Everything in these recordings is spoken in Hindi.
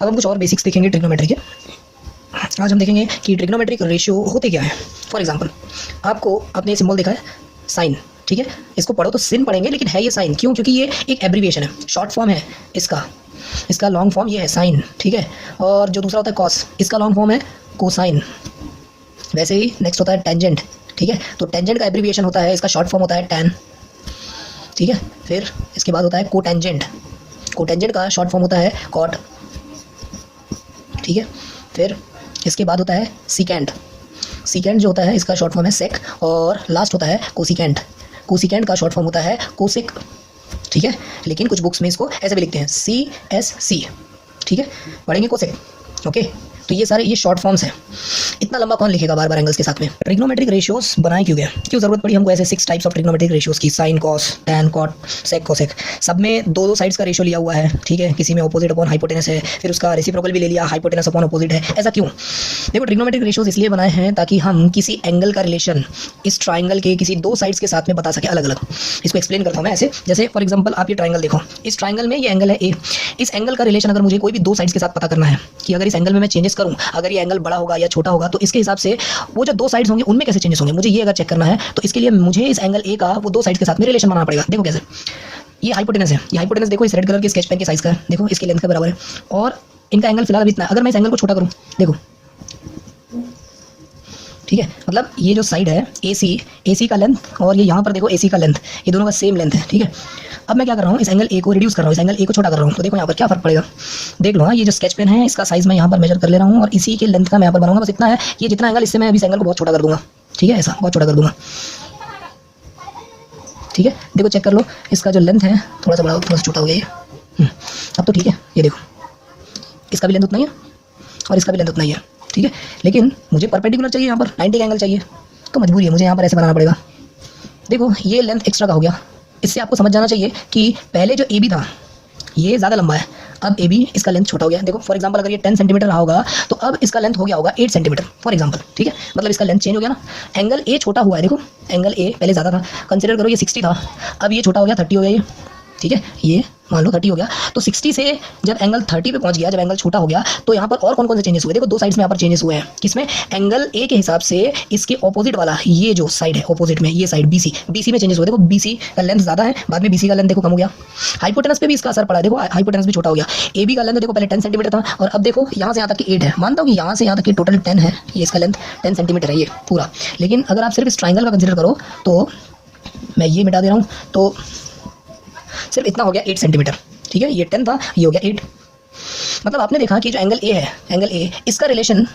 अब हम कुछ और बेसिक्स देखेंगे ट्रिग्नोमेट्री के। आज हम देखेंगे कि ट्रिग्नोमेट्रिक रेशियो होते क्या है। फॉर एग्जांपल आपको आपने सिंबल देखा है साइन, ठीक है, इसको पढ़ो तो सिन पढ़ेंगे लेकिन है ये साइन, क्यों? क्योंकि ये एक एब्रीविएशन है, शॉर्ट फॉर्म है इसका लॉन्ग फॉर्म ये है साइन, ठीक है। और जो दूसरा होता है कॉस, इसका लॉन्ग फॉर्म है कोसाइन। वैसे ही नेक्स्ट होता है टेंजेंट, ठीक है, तो टेंजेंट का एब्रीविएशन होता है, इसका शॉर्ट फॉर्म होता है टैन, ठीक है। फिर इसके बाद होता है कोटेंजेंट, कोटेंजेंट का शॉर्ट फॉर्म होता है कॉट, ठीक है। फिर इसके बाद होता है सीकेंट, सीकेंट जो होता है इसका शॉर्ट फॉर्म है सेक। और लास्ट होता है कोसिकेंट, कोसिकेंट का शॉर्ट फॉर्म होता है कोसिक, ठीक है। लेकिन कुछ बुक्स में इसको ऐसे भी लिखते हैं CSC, ठीक है, पढ़ेंगे कोसिक, ओके। तो ये सारे ये शॉर्ट फॉर्म्स हैं। इतना लंबा कौन लिखेगा बार बार एंगल्स के साथ में। ट्रिग्नोमेट्रिक रेशियोज बनाए क्यों गए, क्यों जरूरत पड़ी हमको ऐसे 6 टाइप्स ऑफ ट्रिग्नोमेट्रिक रेशियोज की, साइन, कॉस, टैन, कॉट, सेक, कोसेक। सब में दो साइड्स का रेशियो लिया हुआ है, ठीक है। किसी में ऑपोजिट अपॉन हाइपोटेनस है, फिर उसका रेसिप्रोकल भी ले लिया, हाइपोटेनस अपॉन ऑपोजिट है। ऐसा क्यों? देखो ट्रिग्नोमेट्रिक रेशियोज इसलिए बनाए हैं ताकि हम किसी एंगल का रिलेशन इस ट्राइंगल के किसी 2 साइड्स के साथ में बता सके अलग अलग। इसको एक्सप्लेन करता हूँ मैं ऐसे, जैसे फॉर एग्जाम्पल आप ये ट्राइंगल देखो, इस ट्राइंगल में ये एंगल है A, इस एंगल का रिलेशन अगर मुझे कोई भी 2 साइड्स के साथ पता करना है कि अगर इस एंगल में मैं चेंजेस करूँ, अगर ये एंगल बड़ा होगा या छोटा होगा, तो इसके हिसाब से वो जो 2 साइड्स होंगे उनमें कैसे चेंजेस होंगे, मुझे ये अगर चेक करना है तो इसके लिए मुझे इस एंगल A का वो 2 साइड्स के साथ में रिलेशन बनाना पड़ेगा। देखो कैसे, ये हाइपोटेनस है, ये हाइपोटेनस देखो इस रेड कलर के स्केच पेन के साइज का है, देखो इसके लेंथ के बराबर है, और इनका एंगल फिलहाल अभी इतना है। अगर मैं इस एंगल को छोटा करूँ, देखो, ठीक है, मतलब ये जो साइड है AC का लेंथ और ये यहाँ पर देखो AC का लेंथ, ये दोनों का सेम लेंथ है, ठीक है। अब मैं क्या कर रहा हूँ, इस एंगल A को रिड्यूस कर रहा हूँ, इस एंगल A को छोटा कर रहा हूँ, तो देखो यहाँ पर क्या फर्क पड़ेगा। देख लो, हाँ, ये जो स्केच पेन है इसका साइज मैं यहाँ पर मेजर कर ले रहा हूँ और इसी के लेंथ का मैं यहाँ पर बनाऊंगा। बस इतना है, ये जितना एंगल, इससे मैं अभी इस एंगल को बहुत छोटा कर दूंगा, ठीक है, ऐसा बहुत छोटा कर दूंगा, ठीक है। देखो चेक कर लो, इसका जो लेंथ है थोड़ा सा बड़ा, थोड़ा सा छोटा हो गया ये। अब तो ठीक है, ये देखो इसका भी लेंथ उतना ही है और इसका भी लेंथ उतना ही है, ठीक है। लेकिन मुझे परपेंडिकुलर चाहिए, यहाँ पर 90 का एंगल चाहिए, तो मजबूरी है, मुझे यहाँ पर ऐसे बनाना पड़ेगा। देखो ये लेंथ एक्स्ट्रा का हो गया। इससे आपको समझ जाना चाहिए कि पहले जो AB था ये ज़्यादा लंबा है, अब AB इसका लेंथ छोटा हो गया। देखो फॉर एग्जांपल अगर ये 10 सेंटीमीटर रहा होगा तो अब इसका लेंथ हो गया होगा 8 सेंटीमीटर फॉर एग्जांपल, ठीक है। मतलब इसका लेंथ चेंज हो गया ना। एंगल A छोटा हुआ है, देखो एंगल A पहले ज़्यादा था, कंसिडर करो ये 60 था, अब ये छोटा हो गया 30 हो गया ये, ठीक है, ये मान लो 30 हो गया। तो 60 से जब एंगल 30 पे पहुंच गया, जब एंगल छोटा हो गया, तो यहाँ पर और कौन कौन से चेंजेस हुए, देखो 2 साइड्स में यहाँ पर चेंजेस हुए हैं। किसमें? एंगल A के हिसाब से इसके ऑपोजिट वाला ये जो साइड है, ऑपोजिट में ये साइड BC में चेंजेस हुए। देखो BC का लेंथ ज़्यादा है, बाद में BC का लेंथ देखो कम हो गया। हाइपोटेनस पे भी इसका असर पड़ा है, देखो हाइपोटेनस भी छोटा हो गया। AB का लेंथ देखो पहले 10 सेंटीमीटर था और अब देखो यहाँ से यहाँ तक की 8 है। मानता हूँ कि यहाँ से यहाँ तक की टोटल 10 है, ये इसका लेंथ 10 सेंटीमीटर है ये पूरा। लेकिन अगर आप सिर्फ इस ट्राइंगल का कंसिडर करो तो मैं ये मिटा दे रहा हूँ, तो सिर्फ इतना हो गया 8 सेंटीमीटर, ठीक है। ये 10 था, ये हो गया 8। मतलब आपने देखा कि जो एंगल A है, एंगल A इसका रिलेशन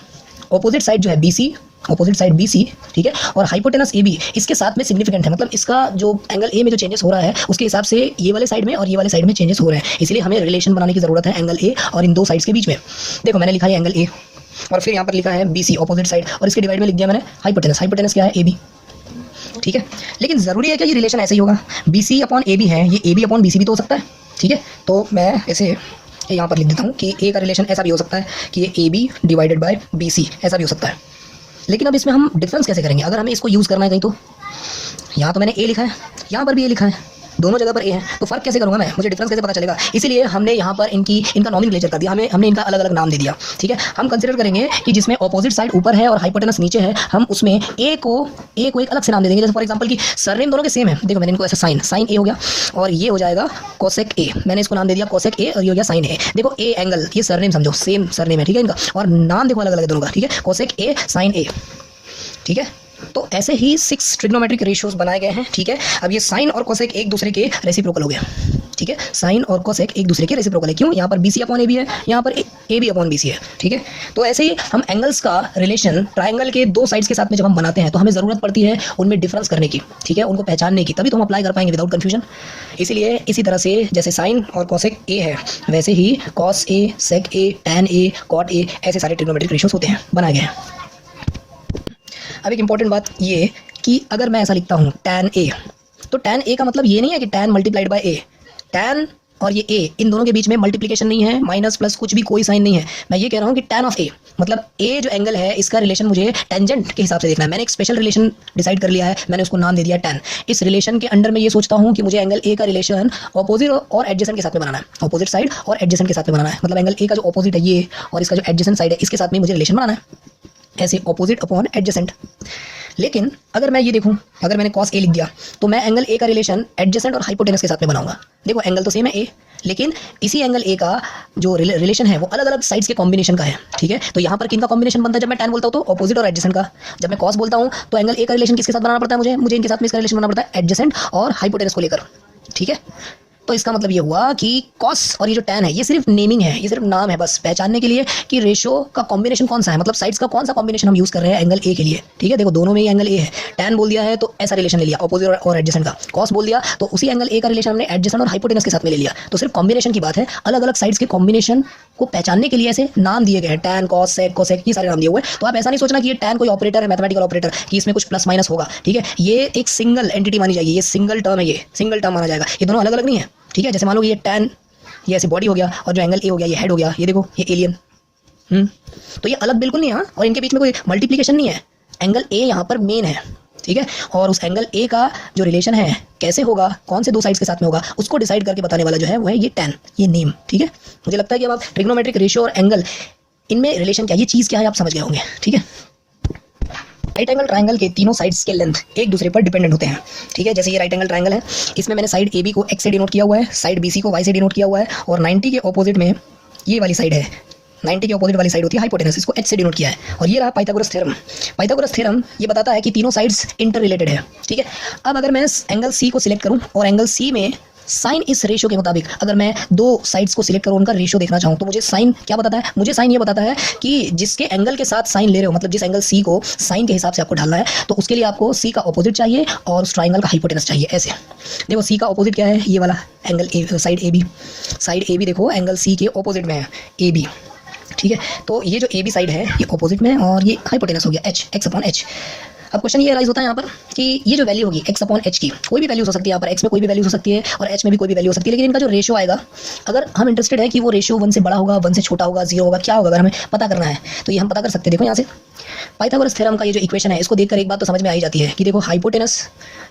ऑपोजिट साइड जो है BC, ऑपोजिट साइड BC, ठीक है, और हाइपोटेनस AB इसके साथ में सिग्निफिकेंट है। मतलब इसका जो एंगल A में जो चेंजेस हो रहा है उसके हिसाब से ये वाले साइड में और ये वाले साइड में चेंजेस हो रहे हैं। इसलिए हमें रिलेशन बनाने की ज़रूरत है एंगल A और इन 2 साइड्स के बीच में। देखो मैंने लिखा है एंगल A और फिर यहाँ पर लिखा है BC ऑपोजिट साइड, और इसके डिवाइड में लिख दिया मैंने हाइपोटेनस। हाइपोटेनस क्या है? AB, ठीक है। लेकिन ज़रूरी है कि ये रिलेशन ऐसे ही होगा, BC अपॉन AB है, ये AB अपॉन BC भी तो हो सकता है, ठीक है। तो मैं ऐसे यहाँ पर लिख देता हूँ कि A का रिलेशन ऐसा भी हो सकता है कि ये AB डिवाइडेड बाय BC, ऐसा भी हो सकता है। लेकिन अब इसमें हम डिफरेंस कैसे करेंगे अगर हमें इसको यूज़ करना है कहीं? तो यहाँ तो मैंने A लिखा है, यहाँ पर भी A लिखा है, दोनों जगह पर A है, तो फ़र्क कैसे करूँगा मैं? मुझे डिफरेंस कैसे पता चलेगा? इसीलिए हमने यहाँ पर इनका नॉमेनक्लेचर कर दिया, हमने इनका अलग अलग नाम दे दिया, ठीक है। हम कंसिडर करेंगे कि जिसमें ऑपोजिट साइड ऊपर है और हाइपोटेनस नीचे है, हम उसमें A को एक अलग से नाम दे देंगे। जैसे फॉर एग्जांपल कि सरनेम दोनों के सेम है, देखो मैंने इनको ऐसा साइन A हो गया और ये हो जाएगा कोसेक A, मैंने इसको नाम दे दिया कोसेक A और ये हो गया साइन A। देखो A एंगल, ये सरनेम समझो, सेम सरनेम है, ठीक है इनका, और नाम देखो अलग अलग है दोनों का, ठीक है, कोसेक A साइन A, ठीक है। तो ऐसे ही 6 ट्रिग्नोमेट्रिक रेशियोज बनाए गए हैं, ठीक है। अब ये साइन और कोसेक एक दूसरे के रेसिप्रोकल हो गए, ठीक है। साइन और कोसेक एक दूसरे के रेसिप्रोकल है, क्यों? यहाँ पर BC अपॉन AB है, यहाँ पर AB अपॉन BC है, ठीक है। तो ऐसे ही हम एंगल्स का रिलेशन ट्राइंगल के 2 साइड्स के साथ में जब हम बनाते हैं तो हमें ज़रूरत पड़ती है उनमें डिफरेंस करने की, ठीक है, उनको पहचानने की, तभी तो हम अप्लाई कर पाएंगे विदाउट कन्फ्यूजन। इसीलिए इसी तरह से जैसे साइन और कोसेक A है, वैसे ही cos A, sec A, tan A, cot A, ऐसे सारे ट्रिग्नोमेट्रिक रेशियोज होते हैं, बनाए गए हैं। अब एक इंपॉर्टेंट बात ये कि अगर मैं ऐसा लिखता हूँ tan A, तो tan A का मतलब ये नहीं है कि tan multiplied by A। tan और ये ए, इन दोनों के बीच में मल्टीप्लिकेशन नहीं है, माइनस प्लस कुछ भी कोई साइन नहीं है। मैं ये कह रहा हूँ कि tan ऑफ ए, मतलब ए जो एंगल है इसका रिलेशन मुझे टेंजेंट के हिसाब से देखना है। मैंने एक स्पेशल रिलेशन डिसाइड कर लिया है, मैंने उसको नाम दे दिया tan। इस रिलेशन के अंडर मैं ये सोचता हूँ कि मुझे एंगल ए का रिलेशन ऑपोजिट और एडजेसेंट के साथ में बनाना है, ऑपोजिट साइड और एडजेसेंट के साथ में बनाना है। मतलब एंगल ए का जो ऑपोजिट है ये, और इसका जो एडजेसेंट साइड है इसके साथ में मुझे रिलेशन बनाना है, ऐसे ऑपोजिट अपॉन एडजेसेंट। लेकिन अगर मैं ये देखूं, अगर मैंने cos a लिख दिया तो मैं एंगल a का रिलेशन एडजेसेंट और हाइपोटेनस के साथ में बनाऊंगा। देखो एंगल तो सेम है a, लेकिन इसी एंगल a का जो रिलेशन है वो अलग अलग साइड्स के कॉम्बिनेशन का है, ठीक है। तो यहाँ पर किन का कॉम्बिनेशन बनता है जब मैं tan बोलता हूँ तो ऑपोजिट और एडजेसेंट का। जब मैं cos बोलता हूँ तो एंगल a का रिलेशन किसके साथ बनाना पड़ता है मुझे इनके साथ में इसका रिलेशन बनाना पड़ता है एडजेसेंट और हाइपोटेनस को लेकर, ठीक है। तो इसका मतलब ये हुआ कि cos और ये जो tan है ये सिर्फ नेमिंग है, ये सिर्फ नाम है बस पहचानने के लिए कि रेशो का कॉम्बिनेशन कौन सा है, मतलब साइड्स का कौन सा कॉम्बिनेशन हम यूज कर रहे हैं एंगल ए के लिए, ठीक है। देखो दोनों में ही एंगल ए है, tan बोल दिया है तो ऐसा रिलेशन ले लिया ऑपोजिट और एडजेसेंट का, cos बोल दिया तो उसी एंगल ए का रिलेशन हमने एडजेसेंट और हाइपोटेनस के साथ में ले लिया। तो सिर्फ कॉम्बिनेशन की बात है, अलग अलग साइड्स के कॉम्बिनेशन को पहचानने के लिए ऐसे नाम दिए गए हैं, tan cos sec cosec ये सारे नाम दिए हुए हैं। तो आप ऐसा नहीं सोचना कि ये tan कोई ऑपरेटर है, मैथमेटिकल ऑपरेटर, कि इसमें कुछ प्लस माइनस होगा, ठीक है। ये एक सिंगल एंटिटी मानी जाएगी, ये सिंगल टर्म है, ये सिंगल टर्म माना जाएगा, ये दोनों अलग अलग नहीं है, ठीक है। जैसे मान लो ये tan ये ऐसे बॉडी हो गया और जो एंगल ए हो गया ये हेड हो गया, ये देखो ये एलियन, तो ये अलग बिल्कुल नहीं है, और इनके बीच में कोई मल्टीप्लिकेशन नहीं है। एंगल ए यहाँ पर मेन है, ठीक है। और उस एंगल ए का जो रिलेशन है कैसे होगा, कौन से दो साइड्स के साथ में होगा, उसको डिसाइड करके बताने वाला जो है वो है ये tan, ये नेम, ठीक है। मुझे लगता है कि अब आप ट्रिग्नोमेट्रिक रेशियो और एंगल इनमें रिलेशन क्या, ये चीज़ क्या है आप समझ गए होंगे, ठीक है। राइट एंगल ट्राइंगल के तीनों साइड्स के लेंथ एक दूसरे पर डिपेंडेंट होते हैं, ठीक है। जैसे ये राइट एंगल ट्राइंगल है, इसमें मैंने साइड AB को x से डिनोट किया हुआ है, साइड BC को y से डिनोट किया हुआ है, और 90 के ऑपोजिट में ये वाली साइड है, 90 के ऑपोजिट वाली साइड होती है हाइपोटेनस, इसको h से डिनोट किया है। और ये रहा पाइथागोरस थ्योरम। पाइथागोरस थ्योरम ये बताता है कि तीनों साइड्स इंटर रिलेटेड है, ठीक है। अब अगर मैं एंगल C को सिलेक्ट करूँ और एंगल C में साइन इस रेशियो के मुताबिक अगर मैं दो साइड्स को सिलेक्ट करूँ, उनका रेशियो देखना चाहूँ, तो मुझे साइन क्या बताता है, मुझे साइन ये बताता है कि जिसके एंगल के साथ साइन ले रहे हो, मतलब जिस एंगल C को साइन के हिसाब से आपको ढालना है, तो उसके लिए आपको C का ऑपोजिट चाहिए और उस ट्राइंगल का हाइपोटेनस चाहिए। ऐसे देखो C का ऑपोजिट क्या है, ये वाला एंगल A, साइड AB देखो एंगल C के ऑपोजिट में है AB, ठीक है। तो ये जो AB साइड है ये ऑपोजिट में है और ये हाइपोटेनस हो गया h, x/h। अब क्वेश्चन ये राइज होता है यहाँ पर कि ये जो वैल्यू होगी x/h की, कोई भी वैल्यूज हो सकती है, यहाँ पर x में कोई भी वैल्यूज हो सकती है और h में भी कोई भी वैल्यू हो सकती है, लेकिन इनका जो रेशियो आएगा, अगर हम इंटरेस्टेड है कि वो रेशियो 1 से बड़ा होगा, 1 से छोटा होगा, 0 होगा, क्या होगा, अगर हमें पता करना है तो ये हम पता कर सकते हैं। देखो यहाँ से पाइथागोरस थ्योरम का ये जो इक्वेशन है इसको देखकर एक बात तो समझ में आ ही जाती है कि देखो हाइपोटेनस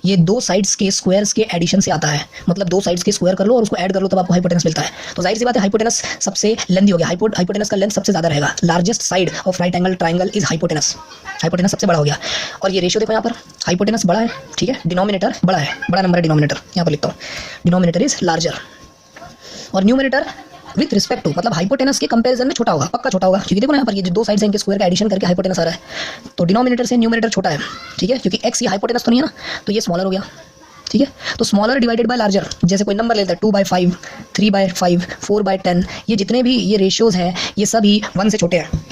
ये दो साइड्स के स्क्वायर्स के एडिशन से आता है, मतलब दो साइड्स के स्क्वायर कर लो और उसको ऐड कर लो तब आपको हाइपोटेनस मिलता है। तो जाहिर सी बात है हाइपोटेनस सबसे लेंथी हो गया, हाइपोटेनस का लेंथ सबसे ज़्यादा रहेगा, largest side of right angle triangle is hypotenuse, hypotenuse सबसे बड़ा हो गया। और ये रेशियो देखो यहाँ पर हाइपोटेनस बड़ा है, ठीक है, डिनोमिनेटर बड़ा है, बड़ा नंबर है डिनोमिनेटर, यहाँ पर लिखता हूँ डिनोमिनेटर इज लार्जर, और न्यूमरेटर विथ रिस्पेक्ट टू, मतलब हाइपोटेनस के कंपैरिजन में छोटा होगा, पक्का छोटा होगा, क्योंकि देखो ना यहाँ पर ये जो दो साइड्स हैं इनके स्क्वायर का एडिशन करके हाइपोटेनस आ रहा है, तो डिनोमिनेटर से न्यूमरेटर छोटा है, ठीक है, क्योंकि x ये हाइपोटेनस तो नहीं है ना, तो ये स्मॉलर हो गया, ठीक है। तो स्मॉलर डिवाइडेड बाय लार्जर, जैसे कोई नंबर लेता है 2/5, 3/5, 4/10, ये जितने भी ये रेशियोज हैं ये सभी 1 से छोटे हैं,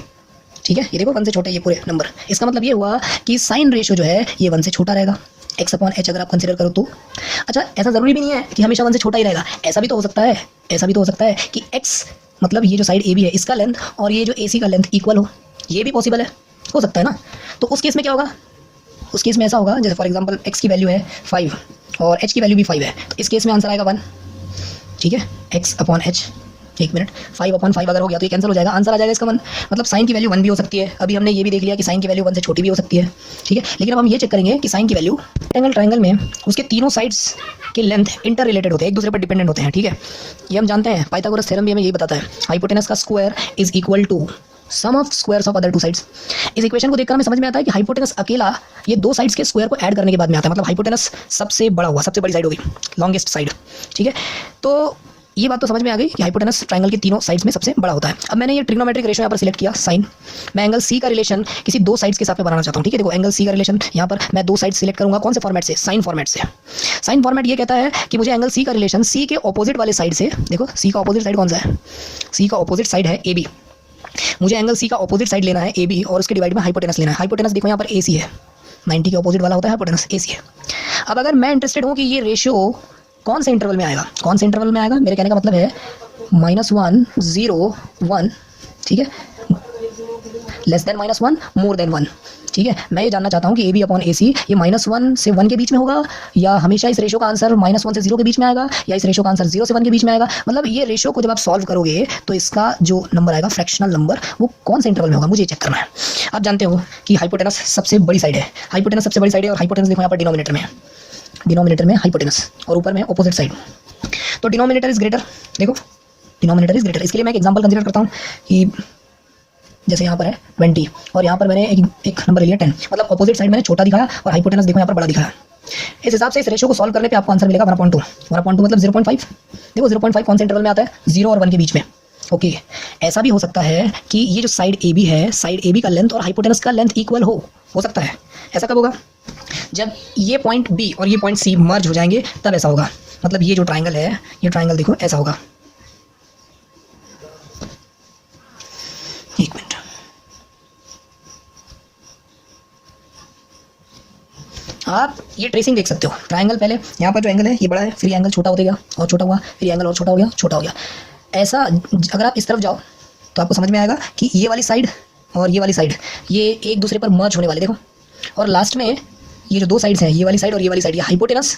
ठीक है। ये देखो 1 से छोटे ये पूरे नंबर, इसका मतलब ये हुआ कि साइन रेशियो जो है ये 1 से छोटा रहेगा, x/h अगर आप कंसीडर करो तो। अच्छा ऐसा ज़रूरी भी नहीं है कि हमेशा 1 से छोटा ही रहेगा, ऐसा भी तो हो सकता है, ऐसा भी तो हो सकता है कि x मतलब ये जो साइड AB है इसका लेंथ और ये जो AC का लेंथ इक्वल हो, ये भी पॉसिबल है, हो सकता है ना। तो उस केस में क्या होगा, उस केस में ऐसा होगा जैसे फॉर एग्जांपल x की वैल्यू है 5 और h की वैल्यू भी 5 है, तो इस केस में आंसर आएगा 1, ठीक है, x/h। एक मिनट, 5/5 अगर हो गया तो ये कैंसिल हो जाएगा, आंसर आ जाएगा इसका 1। मतलब साइन की वैल्यू 1 भी हो सकती है, अभी हमने ये भी देख लिया कि साइन की वैल्यू 1 से छोटी भी हो सकती है, ठीक है। लेकिन अब हम ये चेक करेंगे कि साइन की वैल्यू एंगल ट्राइंगल में उसके तीनों साइड्स के लेंथ इंटर रिलेटेड होते हैं, एक दूसरे पर डिपेंडेंट होते हैं, ठीक है। ये हम जानते हैं, पाइथागोरस थ्योरम भी हमें यही बताता है, हाइपोटेनस का square is equal to sum of squares of other two sides. इस इक्वेशन को देखकर हमें समझ में आता है कि हाइपोटेनस अकेला ये दो साइड्स के स्क्वायर को ऐड करने के बाद में आता है, मतलब हाइपोटेनस सबसे बड़ा हुआ, सबसे बड़ी साइड होगी, लॉन्गेस्ट साइड, ठीक है। तो ये बात तो समझ में आ गई कि हाइपोटेनस ट्राइंगल के तीनों साइड्स में सबसे बड़ा होता है। अब मैंने ये ट्रिग्नोमेट्रिक रेशियो यहाँ पर सिलेक्ट किया साइन, मैं एंगल C का रिलेशन किसी दो साइड्स के साथ में बनाना चाहता हूँ, ठीक है। देखो एंगल C का रिलेशन यहाँ पर मैं दो साइड सिलेक्ट करूँगा, कौन से फॉर्मेट से, साइन फॉर्मेट से। साइन फॉर्मेट ये कहता है कि मुझे एंगल C का रिलेशन C के ऑपोजिट वाले साइड से, देखो C का ऑपोजिट साइड कौन सा है, C का ऑपोजिट साइड है AB, मुझे एंगल C का ऑपोजिट साइड लेना है AB और उसके डिवाइड में हाइपोटेनस लेना है। हाइपोटेनस देखो यहाँ पर AC है, 90 के ऑपोजिट वाला होता है हाइपोटेनस, AC है। अब अगर मैं इंटरेस्टेड हूँ कि ये रेशियो कौन से इंटरवल में आएगा, कौन से इंटरवल में आएगा, मेरे कहने का मतलब है -1, 0, 1, ठीक है, लेस देन -1, मोर देन 1, ठीक है, मैं ये जानना चाहता हूँ कि ए बी अपॉन ए सी ये -1 से 1 के बीच में होगा, या हमेशा इस रेशो का आंसर -1 से 0 के बीच में आएगा, या इस रेशो का आंसर 0 से 1 के बीच में आएगा। मतलब ये रेशो को जब आप सॉल्व करोगे तो इसका जो नंबर आएगा फ्रैक्शनल नंबर, वो कौन से इंटरवल में होगा, मुझे चेक करना है। आप जानते हो कि हाइपोटेनस सबसे बड़ी साइड है, हाइपोटेनस सबसे बड़ी साइड है, और हाइपोटेनस देखो यहाँ पर डिनोमिनेटर में, डिनोमिनेटर में हाइपोटेनस और ऊपर में ऑपोजिट साइड, तो डिनोमिनेटर इज ग्रेटर। देखो डिनोमिनेटर इज ग्रेटर। इसके लिए मैं एक एग्जांपल कंसीडर करता हूँ कि जैसे यहाँ पर है 20 और यहाँ पर मैंने एक नंबर ले लिया 10, मतलब अपोजिट साइड मैंने छोटा दिखाया और हाइपोटेनस देखो यहाँ पर बड़ा दिखाया। इस हिसाब से इस रेशो को सॉल्व करने पे आपको आंसर मिलेगा 1/2। 1/2 मतलब 0.5। देखो 0.5 कौन से इंटरवल में आता है, 0 और 1 के बीच में। ओके, ऐसा भी हो सकता है कि ये जो साइड ए बी है, साइड ए बी का लेंथ और हाइपोटेनस का लेंथ इक्वल हो सकता है। ऐसा कब होगा, जब ये पॉइंट बी और ये पॉइंट सी मर्ज हो जाएंगे तब ऐसा होगा। मतलब ये जो ट्राइंगल है, ये ट्राइंगल देखो ऐसा होगा। एक मिनट, आप ये ट्रेसिंग देख सकते हो। ट्राइंगल पहले यहाँ पर जो एंगल है ये बड़ा है, फिर ये एंगल छोटा होते गया और छोटा हुआ, फिर ये एंगल और छोटा हो गया, छोटा हो गया। ऐसा अगर आप इस तरफ जाओ तो आपको समझ में आएगा कि ये वाली साइड और ये वाली साइड ये एक दूसरे पर मर्ज होने वाले, देखो। और लास्ट में ये जो दो साइड्स हैं, ये वाली साइड और ये वाली साइड, ये हाइपोटेनस,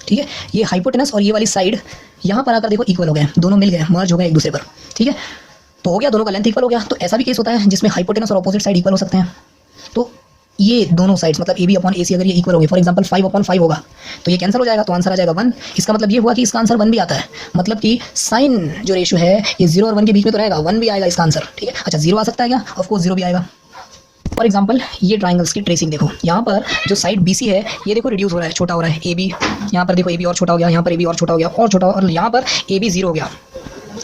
ठीक है, ये हाइपोटेनस और ये वाली साइड यहाँ पर आकर देखो इक्वल हो गए, दोनों मिल गए, मर्ज हो गए एक दूसरे पर। ठीक है, तो हो गया, दोनों का लेंथ इक्वल हो गया। तो ऐसा भी केस होता है जिसमें हाइपोटेनस और अपोजिट साइड इक्वल हो सकते हैं। तो ये दोनों साइड्स मतलब ए बी अपॉन ए सी अगर ये इक्वल होगी, फॉर एग्जांपल 5/5 होगा, तो ये कैंसिल हो जाएगा, तो आंसर आ जाएगा 1। इसका मतलब ये हुआ कि इसका आंसर 1 भी आता है। मतलब कि साइन जो रेशियो है ये 0 और 1 के बीच में तो रहेगा, 1 भी आएगा इसका आंसर। ठीक है, अच्छा 0 आ सकता है क्या, ऑफकोर्स 0 भी आएगा। फॉर एग्जाम्पल ये ट्राइंगल्स की ट्रेसिंग देखो, यहाँ पर जो साइड बी सी है ये देखो रिड्यूस हो रहा है, छोटा हो रहा है। ए बी यहाँ पर देखो, ए बी और छोटा हो गया, यहाँ पर ए बी और छोटा हो गया और छोटा, और यहाँ पर ए बी 0 हो गया,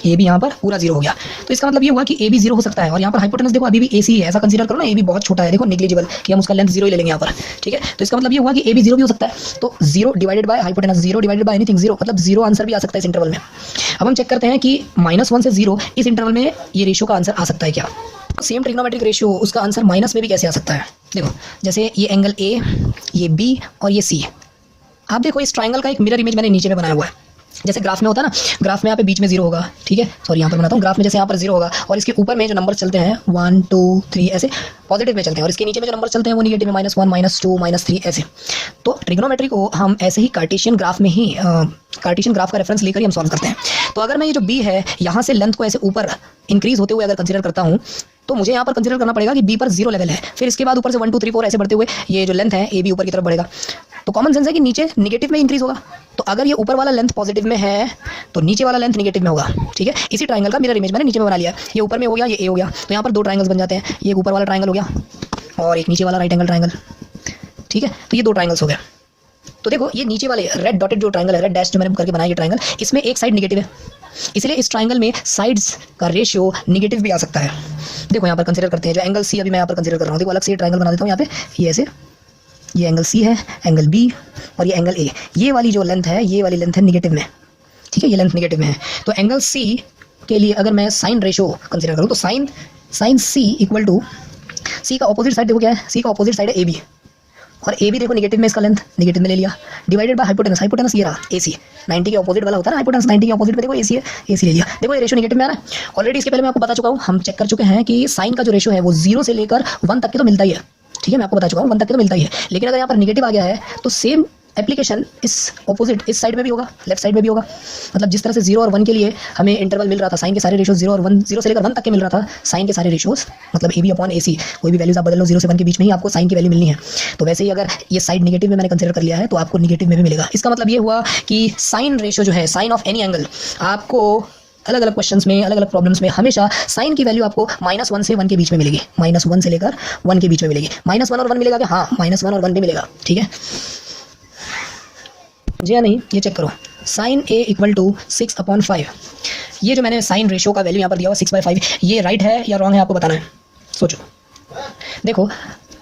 ए बी यहाँ पर पूरा 0 हो गया। तो इसका मतलब ये हुआ कि ए बी 0 हो सकता है। और यहाँ पर हाइपोटेनस देखो अभी भी ए सी है, ऐसा कंसीडर करो ना, ए बी बहुत छोटा है, देखो नेग्लिजिबल, कि हम उसका लेंथ 0 ही ले लेंगे यहाँ पर। ठीक है, तो इसका मतलब ये हुआ कि ए बी 0 भी हो सकता है। तो 0 divided by hypotenuse, 0 divided by anything 0, मतलब 0 आंसर भी आ सकता है इस इंटरवल में। अब हम चेक करते हैं कि -1 से 0 इस इंटरवल में ये रेशियो का आंसर आ सकता है क्या। सेम ट्रिग्नोमेट्रिक रेशियो उसका आंसर माइनस में भी कैसे आ सकता है। देखो जैसे ये एंगल ए, ये बी और ये सी, आप देखो इस ट्राइंगल का एक मिरर इमेज मैंने नीचे में बनाया हुआ है। जैसे ग्राफ में होता है ना, ग्राफ में यहाँ पे बीच में 0 होगा, ठीक है, सॉरी यहाँ पर बनाता हूँ, ग्राफ में जैसे यहाँ पर 0 होगा और इसके ऊपर में जो नंबर चलते हैं 1 2 3 ऐसे पॉजिटिव में चलते हैं, और इसके नीचे में जो नंबर चलते हैं वो निगेटिव में -1 -2 -3 ऐसे। तो ट्रिग्नोमेट्री को हम ऐसे ही कार्टेशियन ग्राफ में ही कार्टेशियन ग्राफ का रेफरेंस लेकर ही हम सॉल्व करते हैं। तो अगर मैं ये जो बी है यहाँ से लेंथ को ऐसे ऊपर इंक्रीज होते हुए अगर कंसिडर करता हूँ, तो मुझे यहाँ पर कंसिडर करना पड़ेगा कि बी पर 0 लेवल है, फिर इसके बाद ऊपर से 1 2 3 4 ऐसे बढ़ते हुए ये जो लेंथ है ए बी ऊपर की तरफ बढ़ेगा। तो कॉमन सेंस है कि नीचे निगेटिव में इंक्रीज होगा। तो अगर ये ऊपर वाला लेंथ पॉजिटिव में है तो नीचे वाला लेंथ निगेटिव में होगा। ठीक है, इसी ट्राइंगल का मिरर इमेज मैंने नीचे में बना लिया। ये ऊपर में हो गया, ये ए हो गया, तो यहाँ पर दो ट्राइंगल्स बन जाते हैं, ये ऊपर वाला ट्राइंगल हो गया और एक नीचे वाला राइट एंगल ट्राइंगल। ठीक है, तो ये दो ट्राइंगल्स हो गए। तो देखो ये नीचे वाले रेड डॉटेड जो ट्राइंगल है, रेड डैश जो मैंने करके बनाया ये ट्राइंगल, इसमें एक साइड निगेटिव है, इसलिए इस ट्राइंगल में साइड्स का रेशियो निगेटिव भी आ सकता है। देखो यहाँ पर कंसीडर करते हैं जो एंगल सी अभी मैं यहाँ पर कंसीडर कर रहा हूँ। देखो अलग से ये ट्राइंगल बना देता हूँ यहाँ पे, ये ऐसे, ये एंगल सी है, एंगल बी और ये एंगल ए। ये वाली जो लेंथ है, ये वाली लेंथ है निगेटिव में। ठीक है, ये लेंथ निगेटिव में है। तो एंगल सी के लिए अगर मैं साइन रेशियो कंसीडर करूँ तो साइन सी इक्वल टू, सी का ऑपोजिट साइड देखो क्या है, सी का ऑपोजिट साइड है ए बी, और ए बी देखो निगेटिव में, इसका लेंथ निगेटिव में ले लिया, डिवाइडेड बाय हाइपोटेनस, हाइपोटेनस ये रहा ए सी, 90 के ऑपोजिट वाला होता है ना हाइपोटेनस, 90 के ऑपोजिट पे देखो ए सी है, ए सी ले लिया। देखो ये रेशियो निगेटिव में आ रहा है। ऑलरेडी इसके पहले मैं आपको बता चुका हूँ, हम चेक कर चुके हैं कि साइन का जो रेशियो है वो 0 से लेकर 1 तक के तो मिलता ही है। ठीक है, मैं आपको बता चुका हूँ 1 तक के तो मिलता ही है। लेकिन अगर यहाँ पर निगेटिव आ गया है तो सेम एप्लीकेशन इस ऑपोजिट इस साइड में भी होगा, लेफ्ट साइड में भी होगा। मतलब जिस तरह से 0 और 1 के लिए हमें इंटरवल मिल रहा था, साइन के सारे रेशियो 0 और 1, 0 से लेकर 1 तक के मिल रहा था, साइन के सारे रेशियोज मतलब ए बी अपॉन ए सी, कोई भी वैल्यूज आप बदल लो 0 से 1 के बीच में ही आपको साइन की वैल्यू मिलनी है। तो वैसे ही अगर ये साइड निगेटिव में मैंने कंसीडर कर लिया है तो आपको निगेटिव में भी मिलेगा। इसका मतलब ये हुआ कि साइन रेशियो जो है, साइन ऑफ एनी एंगल, आपको अलग अलग क्वेश्चंस में, अलग अलग प्रॉब्लम्स में हमेशा साइन की वैल्यू आपको -1 से 1 के बीच में मिलेगी, -1 से लेकर 1 के बीच में मिलेगी। -1 और 1 मिलेगा क्या? हाँ, -1 और 1 भी मिलेगा। ठीक है जी या नहीं, ये चेक करो। साइन ए इक्वल टू 6/5, ये जो मैंने साइन रेशियो का वैल्यू यहाँ पर दिया हुआ 6/5, ये राइट है या रॉन्ग है आपको बताना है। सोचो, देखो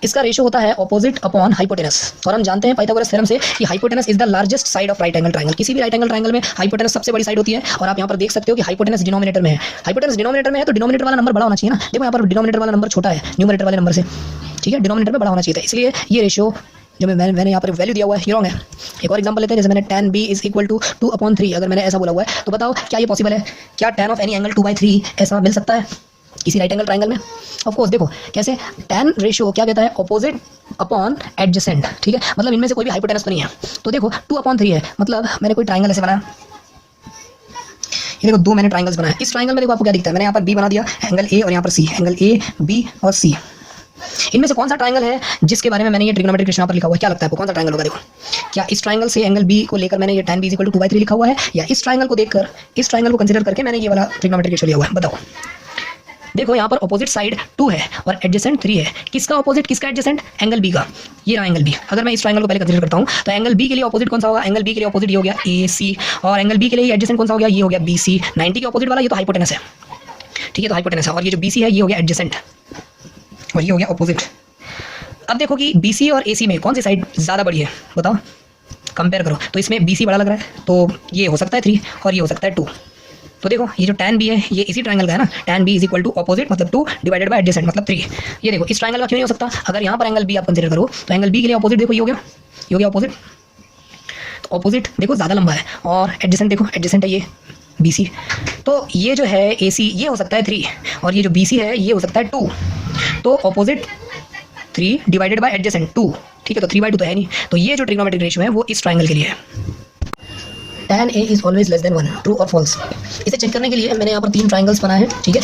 इसका रेशियो होता है ऑपोजिट अपॉन हाइपोटेनस, और हम जानते हैं पाइथागोरस थ्योरम से कि hypotenuse is the largest side of right angle triangle. किसी भी राइट एंगल ट्राइंगल में हाइपोटेनस सबसे बड़ी साइड होती है, और आप यहाँ पर देख सकते हो कि हाइपोटेनस डिनोमिनेटर में है। हाइपोटेनस डिनोमिनेटर में है तो डिनोमिनेटर वाला नंबर बड़ा होना चाहिए ना। देखो यहाँ पर डिनोमिनेटर वाला नंबर छोटा है न्यूमरेटर वाले नंबर से, ठीक है, डिनोमिनेटर में बड़ा होना चाहिए था, इसलिए ये रेशियो जो मैंने यहाँ पर वैल्यू दिया हुआ है ये रॉन्ग है। एक और एग्जांपल लेते हैं, जैसे मैंने tan b is equal to 2/3 अगर मैंने ऐसा बोला हुआ है तो बताओ क्या ये पॉसिबल है? क्या tan ऑफ एनी एंगल 2/3 ऐसा मिल सकता है? किसी राइट एंगल ट्राइंगल में। ऑफ कोर्स देखो कैसे, tan रेशियो क्या कहता है, ऑपोजिट अपॉन एडजेसेंट, ठीक है, मतलब इनमें से कोई भी हाइपोटेनस तो नहीं है। तो देखो 2/3 है, मतलब मैंने कोई ट्राइंगल ऐसे बनाया, ये देखो दो मैंने ट्राइंगल्स बनाया। इस ट्राइंगल में देखो आपको क्या दिखता है, मैंने यहाँ पर बी बना दिया, एंगल ए और यहाँ पर सी, एंगल ए बी और सी। इनमें से कौन सा ट्राइंगल है जिसके बारे में मैंने ये ट्रिग्नोमेट्रिक रेशियो यहाँ पर लिखा हुआ है, क्या लगता है आपको कौन सा ट्राइंगल होगा? देखो क्या इस ट्राइंगल से एंगल बी को लेकर मैंने ये tan b = 2/3 लिखा हुआ है, या इस ट्राइंगल को देखकर, इस ट्राइंगल को कंसीडर करके मैंने ये वाला ट्रिग्नोमेट्रिक रेशियो लिया हुआ है? बताओ। देखो यहाँ पर ऑपोजिट साइड 2 है और एडजेसेंट 3 है। किसका ऑपोजिट, किसका एडजेसेंट? एंगल बी का। ये रहा एंगल बी। अगर मैं इस ट्राइंगल को पहले कंसीडर करता हूँ तो एंगल बी के लिए ऑपोजिट कौन सा होगा? एंगल बी के लिए ऑपोजिट ये हो गया ए सी, और एंगल बी के लिए एडजेसेंट कौन सा हो गया? ये हो गया बी सी। 90 के ऑपोजिट वाला ये तो हाइपोटेनस है, ठीक है, तो हाइपोटेनस है, और ये जो बी सी है ये हो गया एडजेसेंट और ये हो गया ऑपोजिट। अब देखो कि बी सी और ए सी में कौन सी साइड ज़्यादा बड़ी है, बताओ, कंपेयर करो। तो इसमें बी सी बड़ा लग रहा है, तो ये हो सकता है 3 और ये हो सकता है 2। तो देखो ये जो tan b है ये इसी ट्राइंगल का है ना, tan b = ऑपोजिट मतलब 2 डिवाइडेड बाय एडजेसेंट मतलब 3। ये देखो इस ट्राइंगल का क्यों नहीं हो सकता? अगर यहाँ पर एंगल b आप कंसीडर करो तो एंगल b के लिए ऑपोजिट देखो ये हो गया ऑपोजिट। तो ऑपोजिट देखो ज़्यादा लंबा है, और एडजेसेंट देखो एडजेसेंट है ये BC। तो ये जो है AC ये हो सकता है 3 और ये जो BC है ये हो सकता है 2। तो ऑपोजिट 3 डिवाइडेड बाय एडजेसेंट 2, ठीक है, तो 3/2 तो है नहीं। तो ये जो ट्रिग्नोमेट्रिक रेशियो है वो इस ट्राइंगल के लिए है। tan A is always less than 1, true और फॉल्स। इसे चेक करने के लिए मैंने यहाँ पर 3 ट्राइंगल्स बनाए हैं, ठीक है।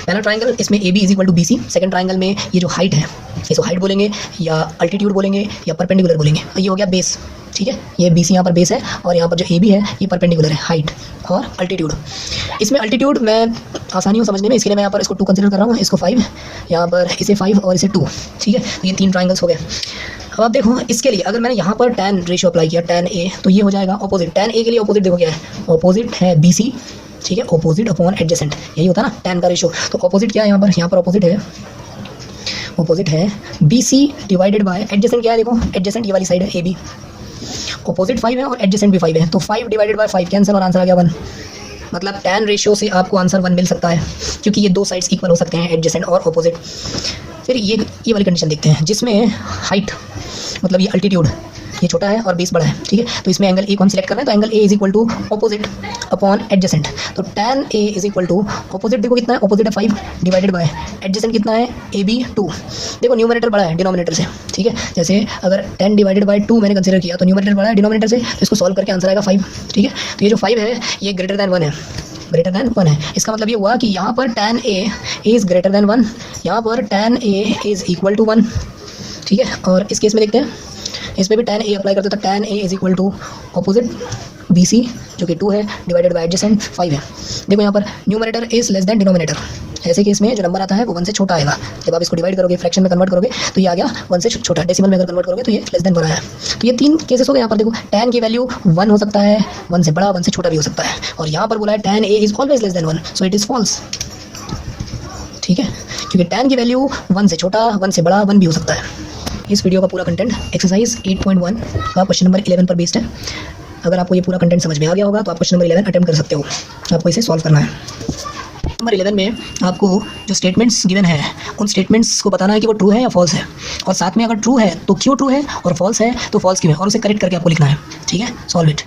पहला ट्राइंगल इसमें AB = BC, सेकंड ट्राइंगल में ये जो हाइट है इसको हाइट बोलेंगे या अल्टीट्यूड बोलेंगे या परपेंडिकुलर बोलेंगे, ये हो गया बेस, ठीक है। ये BC यहाँ पर बेस है और यहाँ पर जो AB है ये परपेंडिकुलर है, हाइट और अल्टीट्यूड। इसमें अल्टीट्यूड मैं आसानी हो समझने में, इसके लिए मैं यहाँ पर इसको 2 कंसीडर कर रहा हूँ, इसको 5, यहाँ पर इसे 5 और इसे 2, ठीक है। तो ये 3 ट्राइंगल्स हो गए। अब आप देखो इसके लिए अगर मैंने यहाँ पर tan रेशियो अप्लाई किया tan A, तो ये हो जाएगा ऑपोजिट। tan A के लिए ऑपोजिट देखो क्या है, ऑपोजिट है BC, ठीक है, ऑपोजिट अपॉन एडजेसेंट, यही होता है ना tan का रेशियो। तो ऑपोजिट क्या है यहाँ पर ऑपोजिट है BC डिवाइडेड बाय एडजेसेंट क्या है, देखो एडजेसेंट ये वाली साइड है AB। ऑपोजिट 5 है और एडजेसेंट भी 5 है, तो 5 डिवाइडेड बाय 5 कैंसिल और आंसर आ गया 1। मतलब tan रेशियो से आपको आंसर 1 मिल सकता है, क्योंकि ये दो साइड्स इक्वल हो सकते हैं, एडजेसेंट और ऑपोजिट। फिर ये वाली कंडीशन देखते हैं जिसमें हाइट मतलब ये अल्टीट्यूड ये छोटा है और बेस बड़ा है, ठीक है। तो इसमें एंगल ए को हम सिलेक्ट कर रहे हैं, तो angle A = opposite upon adjacent. तो tan A = ऑपोजिट देखो कितना है, ऑपोजिट है 5 डिवाइडेड बाय एडजेसेंट कितना है AB 2। देखो न्यूमरेटर बड़ा है डिनोमिनेटर से, ठीक है। जैसे अगर 10 डिवाइडेड बाय 2 मैंने कंसीडर किया तो न्यूमरेटर बड़ा है डिनोमिनेटर से, तो इसको सॉल्व करके आंसर आएगा 5, ठीक है। तो ये जो 5 है ये ग्रेटर दैन 1 है, ग्रेटर दैन 1 है। इसका मतलब ये हुआ कि यहाँ पर tan A is greater than 1, यहाँ पर tan A is equal to 1, ठीक है। और इस केस में देखते हैं, इसमें भी tan A अप्लाई करते हैं, तो tan A is equal to opposite BC जो कि 2 है डिवाइडेड बाय एडजेसेंट 5 है। देखो यहाँ पर numerator is less than denominator, ऐसे केस में जो नंबर आता है वो 1 से छोटा आएगा। जब आप इसको डिवाइड करोगे, फ्रैक्शन में कन्वर्ट करोगे, तो ये आ गया 1 से छोटा, डेसिमल में अगर कन्वर्ट करोगे तो ये लेस दैन 1 आया। तो ये 3 केसेस हो गए। यहाँ पर देखो tan की वैल्यू 1 हो सकता है, 1 से बड़ा, 1 से छोटा भी हो सकता है, और यहाँ पर बोला है tan A is always less than 1, so it is false, ठीक है, क्योंकि tan की वैल्यू 1 से छोटा, 1 से बड़ा, 1 भी हो सकता है। इस वीडियो का पूरा कंटेंट एक्सरसाइज 8.1 का क्वेश्चन नंबर 11 पर बेस्ड है। अगर आपको ये पूरा कंटेंट समझ में आ गया होगा तो आप क्वेश्चन नंबर 11 अटेम्प्ट कर सकते हो, आपको इसे सॉल्व करना है। नंबर 11 में आपको जो स्टेटमेंट्स गिवन है उन स्टेटमेंट्स को बताना है कि वो ट्रू है या फॉल्स है, और साथ में अगर ट्रू है तो क्यों ट्रू है और फॉल्स है तो फॉल्स क्यों है, और उसे करेक्ट करके आपको लिखना है, ठीक है। Solve it.